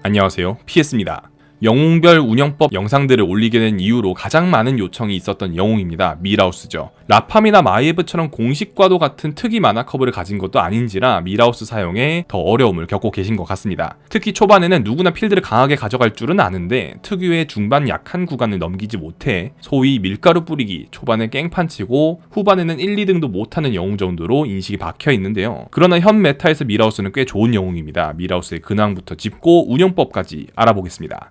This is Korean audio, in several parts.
안녕하세요, PS입니다. 영웅별 운영법 영상들을 올리게 된 이후로 가장 많은 요청이 있었던 영웅입니다. 미라우스죠. 라팜이나 마이에브처럼 공식과도 같은 특이 마나 커브를 가진 것도 아닌지라 미라우스 사용에 더 어려움을 겪고 계신 것 같습니다. 특히 초반에는 누구나 필드를 강하게 가져갈 줄은 아는데 특유의 중반 약한 구간을 넘기지 못해 소위 밀가루 뿌리기, 초반에 깽판 치고 후반에는 1, 2등도 못하는 영웅 정도로 인식이 박혀 있는데요. 그러나 현 메타에서 미라우스는 꽤 좋은 영웅입니다. 미라우스의 근황부터 짚고 운영법까지 알아보겠습니다.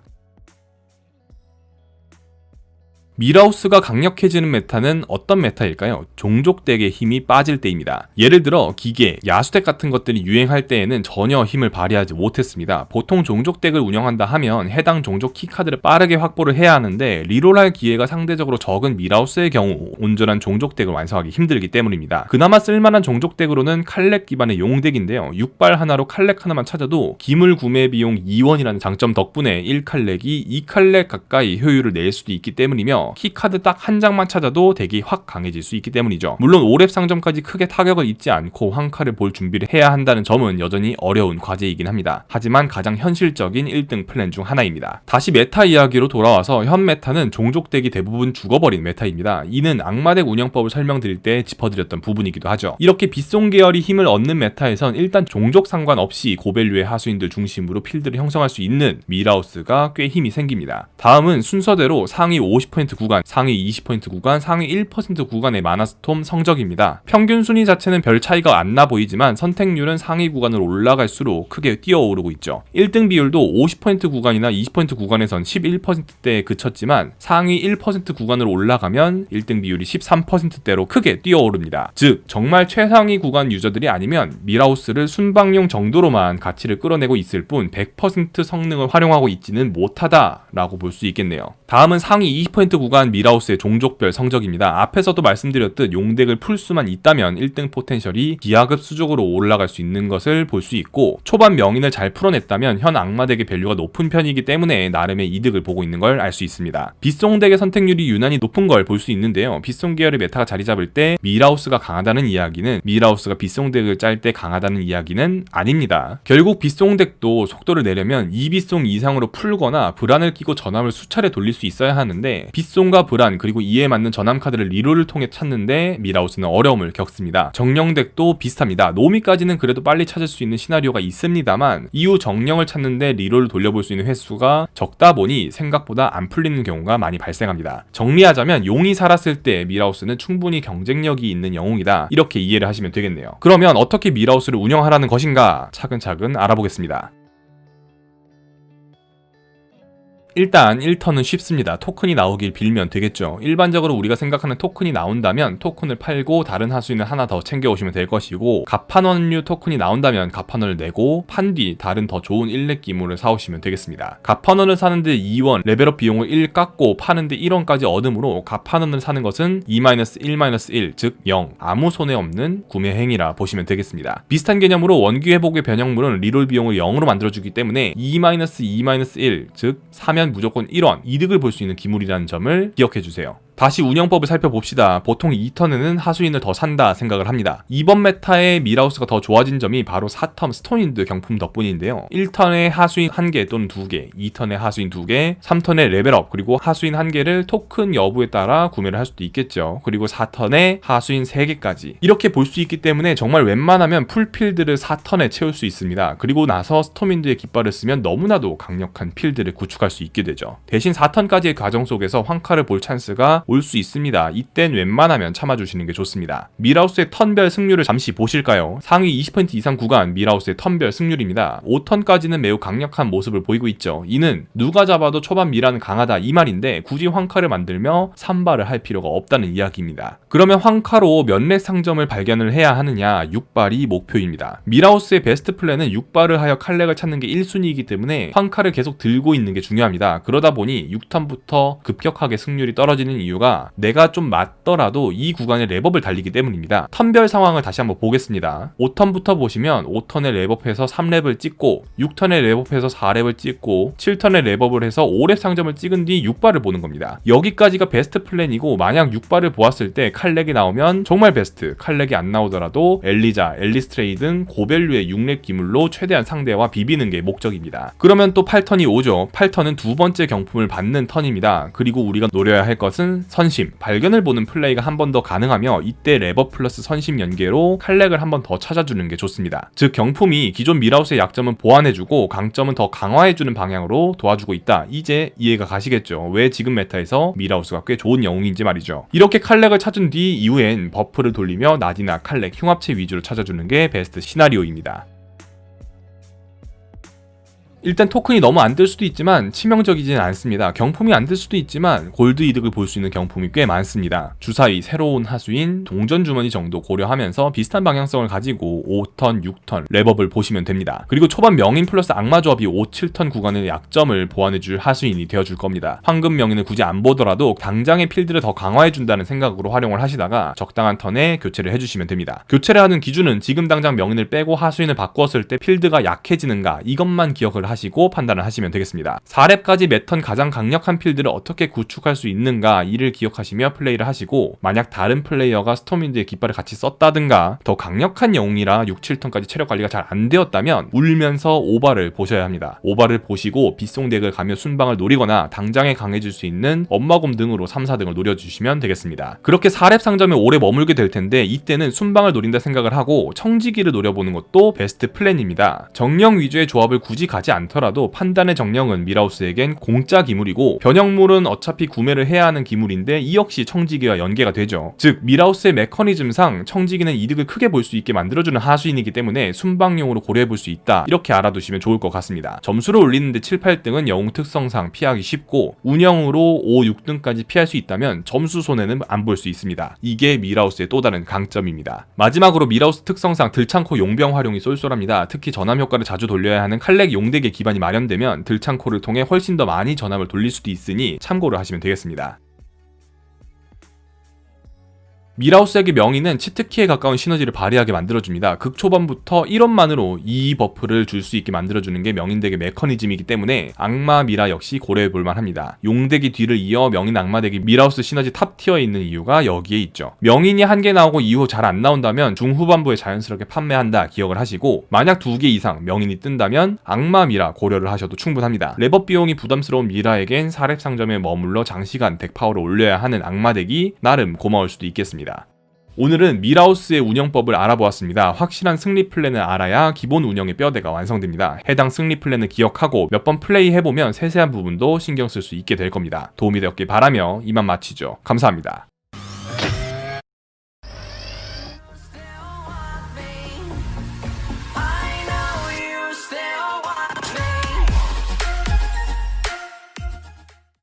미라우스가 강력해지는 메타는 어떤 메타일까요? 종족덱의 힘이 빠질 때입니다. 예를 들어 기계, 야수덱 같은 것들이 유행할 때에는 전혀 힘을 발휘하지 못했습니다. 보통 종족덱을 운영한다 하면 해당 종족 키카드를 빠르게 확보를 해야 하는데 리롤할 기회가 상대적으로 적은 미라우스의 경우 온전한 종족덱을 완성하기 힘들기 때문입니다. 그나마 쓸만한 종족덱으로는 칼렉 기반의 용덱인데요. 6발 하나로 칼렉 하나만 찾아도 기물 구매 비용 2원이라는 장점 덕분에 1칼렉이 2칼렉 가까이 효율을 낼 수도 있기 때문이며 키카드 딱 한 장만 찾아도 덱이 확 강해질 수 있기 때문이죠. 물론 5렙 상점까지 크게 타격을 입지 않고 황카를 볼 준비를 해야 한다는 점은 여전히 어려운 과제이긴 합니다. 하지만 가장 현실적인 1등 플랜 중 하나입니다. 다시 메타 이야기로 돌아와서 현 메타는 종족덱이 대부분 죽어버린 메타입니다. 이는 악마덱 운영법을 설명드릴 때 짚어드렸던 부분이기도 하죠. 이렇게 빗송 계열이 힘을 얻는 메타에선 일단 종족 상관없이 고밸류의 하수인들 중심으로 필드를 형성할 수 있는 미라우스가 꽤 힘이 생깁니다. 다음은 순서대로 상위 50% 구간, 상위 20% 구간, 상위 1% 구간의 마나스톰 성적입니다. 평균 순위 자체는 별 차이가 안 나 보이지만 선택률은 상위 구간으로 올라갈수록 크게 뛰어오르고 있죠. 1등 비율도 50% 구간이나 20% 구간에선 11%대에 그쳤지만 상위 1% 구간으로 올라가면 1등 비율이 13%대로 크게 뛰어오릅니다. 즉 정말 최상위 구간 유저들이 아니면 미라우스를 순방용 정도로만 가치를 끌어내고 있을 뿐 100% 성능을 활용하고 있지는 못하다라고 볼 수 있겠네요. 다음은 상위 20% 구간 미라우스의 종족별 성적입니다. 앞에서도 말씀드렸듯 용덱을 풀 수만 있다면 1등 포텐셜이 기하급 수적으로 올라갈 수 있는 것을 볼 수 있고 초반 명인을 잘 풀어냈다면 현 악마덱의 밸류가 높은 편이기 때문에 나름의 이득을 보고 있는 걸 알 수 있습니다. 빗송덱의 선택률이 유난히 높은 걸 볼 수 있는데요. 빗송 계열의 메타가 자리 잡을 때 미라우스가 강하다는 이야기는 미라우스가 빗송덱을 짤 때 강하다는 이야기는 아닙니다. 결국 빗송덱도 속도를 내려면 2빗송 이상으로 풀거나 불안을 끼고 전함을 수차례 돌릴 수 있어야 하는데 빗송과 불안 그리고 이에 맞는 전함 카드를 리롤을 통해 찾는데 미라우스는 어려움을 겪습니다. 정령덱도 비슷합니다. 노미까지는 그래도 빨리 찾을 수 있는 시나리오가 있습니다만 이후 정령을 찾는데 리롤을 돌려볼 수 있는 횟수가 적다 보니 생각보다 안 풀리는 경우가 많이 발생합니다. 정리하자면 용이 살았을 때 미라우스는 충분히 경쟁력이 있는 영웅이다. 이렇게 이해를 하시면 되겠네요. 그러면 어떻게 미라우스를 운영하라는 것인가 차근차근 알아보겠습니다. 일단 1턴은 쉽습니다. 토큰이 나오길 빌면 되겠죠. 일반적으로 우리가 생각하는 토큰이 나온다면 토큰을 팔고 다른 하수인을 하나 더 챙겨오시면 될 것이고 갑판원류 토큰이 나온다면 갑판원을 내고 판 뒤 다른 더 좋은 1렙 기물을 사오시면 되겠습니다. 갑판원을 사는데 2원, 레벨업 비용을 1 깎고 파는데 1원까지 얻음으로 갑판원을 사는 것은 2-1-1, 즉 0, 아무 손해 없는 구매 행위라 보시면 되겠습니다. 비슷한 개념으로 원기 회복의 변형물은 리롤 비용을 0으로 만들어주기 때문에 2-2-1, 즉 사면 무조건 1원 이득을 볼 수 있는 기물이라는 점을 기억해주세요. 다시 운영법을 살펴봅시다. 보통 2턴에는 하수인을 더 산다 생각을 합니다. 이번 메타의 미라우스가 더 좋아진 점이 바로 4턴 스톤윈드 경품 덕분인데요. 1턴에 하수인 1개 또는 2개, 2턴에 하수인 2개, 3턴에 레벨업 그리고 하수인 1개를 토큰 여부에 따라 구매를 할 수도 있겠죠. 그리고 4턴에 하수인 3개까지 이렇게 볼 수 있기 때문에 정말 웬만하면 풀필드를 4턴에 채울 수 있습니다. 그리고 나서 스톰윈드의 깃발을 쓰면 너무나도 강력한 필드를 구축할 수 있게 되죠. 대신 4턴까지의 과정 속에서 황카를 볼 찬스가 올 수 있습니다. 이땐 웬만하면 참아주시는 게 좋습니다. 미라우스의 턴별 승률을 잠시 보실까요? 상위 20% 이상 구간 미라우스의 턴별 승률입니다. 5턴까지는 매우 강력한 모습을 보이고 있죠. 이는 누가 잡아도 초반 미라는 강하다 이 말인데 굳이 황카를 만들며 산발을 할 필요가 없다는 이야기입니다. 그러면 황카로 몇렙 상점을 발견을 해야 하느냐? 6발이 목표입니다. 미라우스의 베스트 플랜은 6발을 하여 칼렉을 찾는 게 1순위이기 때문에 황카를 계속 들고 있는 게 중요합니다. 그러다 보니 6턴부터 급격하게 승률이 떨어지는 이유 이유가 내가 좀 맞더라도 이 구간에 랩업을 달리기 때문입니다. 턴별 상황을 다시 한번 보겠습니다. 5턴부터 보시면 5턴에 랩업해서 3랩을 찍고 6턴에 랩업해서 4랩을 찍고 7턴에 랩업을 해서 5랩 상점을 찍은 뒤 6발을 보는 겁니다. 여기까지가 베스트 플랜이고 만약 6발을 보았을 때 칼렉이 나오면 정말 베스트, 칼렉이 안 나오더라도 엘리자, 엘리스트레이 등 고밸류의 6랩 기물로 최대한 상대와 비비는 게 목적입니다. 그러면 또 8턴이 오죠. 8턴은 두 번째 경품을 받는 턴입니다. 그리고 우리가 노려야 할 것은 선심, 발견을 보는 플레이가 한 번 더 가능하며 이때 랩업 플러스 선심 연계로 칼렉을 한 번 더 찾아주는 게 좋습니다. 즉 경품이 기존 미라우스의 약점은 보완해주고 강점은 더 강화해주는 방향으로 도와주고 있다. 이제 이해가 가시겠죠. 왜 지금 메타에서 미라우스가 꽤 좋은 영웅인지 말이죠. 이렇게 칼렉을 찾은 뒤 이후엔 버프를 돌리며 나디나, 칼렉, 흉합체 위주로 찾아주는 게 베스트 시나리오입니다. 일단 토큰이 너무 안 뜰 수도 있지만 치명적이지는 않습니다. 경품이 안 뜰 수도 있지만 골드 이득을 볼 수 있는 경품이 꽤 많습니다. 주사위, 새로운 하수인, 동전 주머니 정도 고려하면서 비슷한 방향성을 가지고 5턴, 6턴 랩업을 보시면 됩니다. 그리고 초반 명인 플러스 악마 조합이 5, 7턴 구간의 약점을 보완해줄 하수인이 되어줄 겁니다. 황금 명인을 굳이 안 보더라도 당장의 필드를 더 강화해준다는 생각으로 활용을 하시다가 적당한 턴에 교체를 해주시면 됩니다. 교체를 하는 기준은 지금 당장 명인을 빼고 하수인을 바꾸었을 때 필드가 약해지는가 이것만 기억을 하시고 판단을 하시면 되겠습니다. 4렙까지 매턴 가장 강력한 필드를 어떻게 구축할 수 있는가 이를 기억하시며 플레이를 하시고 만약 다른 플레이어가 스톰윈드의 깃발을 같이 썼다든가 더 강력한 영웅이라 6, 7턴까지 체력 관리가 잘 안 되었다면 울면서 오바를 보셔야 합니다. 오바를 보시고 빗송덱을 가며 순방을 노리거나 당장에 강해질 수 있는 엄마곰 등으로 3, 4등을 노려주시면 되겠습니다. 그렇게 4렙 상점에 오래 머물게 될 텐데 이때는 순방을 노린다 생각을 하고 청지기를 노려보는 것도 베스트 플랜입니다. 정령 위주의 조합을 굳이 가지 않더라도 판단의 정령은 미라우스에겐 공짜 기물이고 변형물은 어차피 구매를 해야 하는 기물인데 이 역시 청지기와 연계가 되죠. 즉 미라우스의 메커니즘상 청지기는 이득을 크게 볼 수 있게 만들어주는 하수인이기 때문에 순방용으로 고려해볼 수 있다. 이렇게 알아두시면 좋을 것 같습니다. 점수를 올리는데 7, 8등은 영웅 특성상 피하기 쉽고 운영으로 5, 6등까지 피할 수 있다면 점수 손해는 안 볼 수 있습니다. 이게 미라우스의 또 다른 강점입니다. 마지막으로 미라우스 특성상 들창코 용병 활용이 쏠쏠합니다. 특히 전함 효과를 자주 돌려야 하는 칼렉 용덱의 기반이 마련되면 들창코를 통해 훨씬 더 많이 전함을 돌릴 수도 있으니 참고를 하시면 되겠습니다. 미라우스에게 명의는 치트키에 가까운 시너지를 발휘하게 만들어줍니다. 극초반부터 1원만으로 이 버프를 줄 수 있게 만들어주는 게 명인덱의 메커니즘이기 때문에 악마 미라 역시 고려해볼만 합니다. 용덱이 뒤를 이어 명인 악마덱이 미라우스 시너지 탑티어에 있는 이유가 여기에 있죠. 명인이 한 개 나오고 이후 잘 안 나온다면 중후반부에 자연스럽게 판매한다 기억을 하시고 만약 2개 이상 명인이 뜬다면 악마 미라 고려를 하셔도 충분합니다. 랩업 비용이 부담스러운 미라에겐 4렙 상점에 머물러 장시간 덱 파워를 올려야 하는 악마덱이 나름 고마울 수도 있겠습니다. 오늘은 미라우스의 운영법을 알아보았습니다. 확실한 승리 플랜을 알아야 기본 운영의 뼈대가 완성됩니다. 해당 승리 플랜을 기억하고 몇 번 플레이해보면 세세한 부분도 신경 쓸 수 있게 될 겁니다. 도움이 되었길 바라며 이만 마치죠. 감사합니다.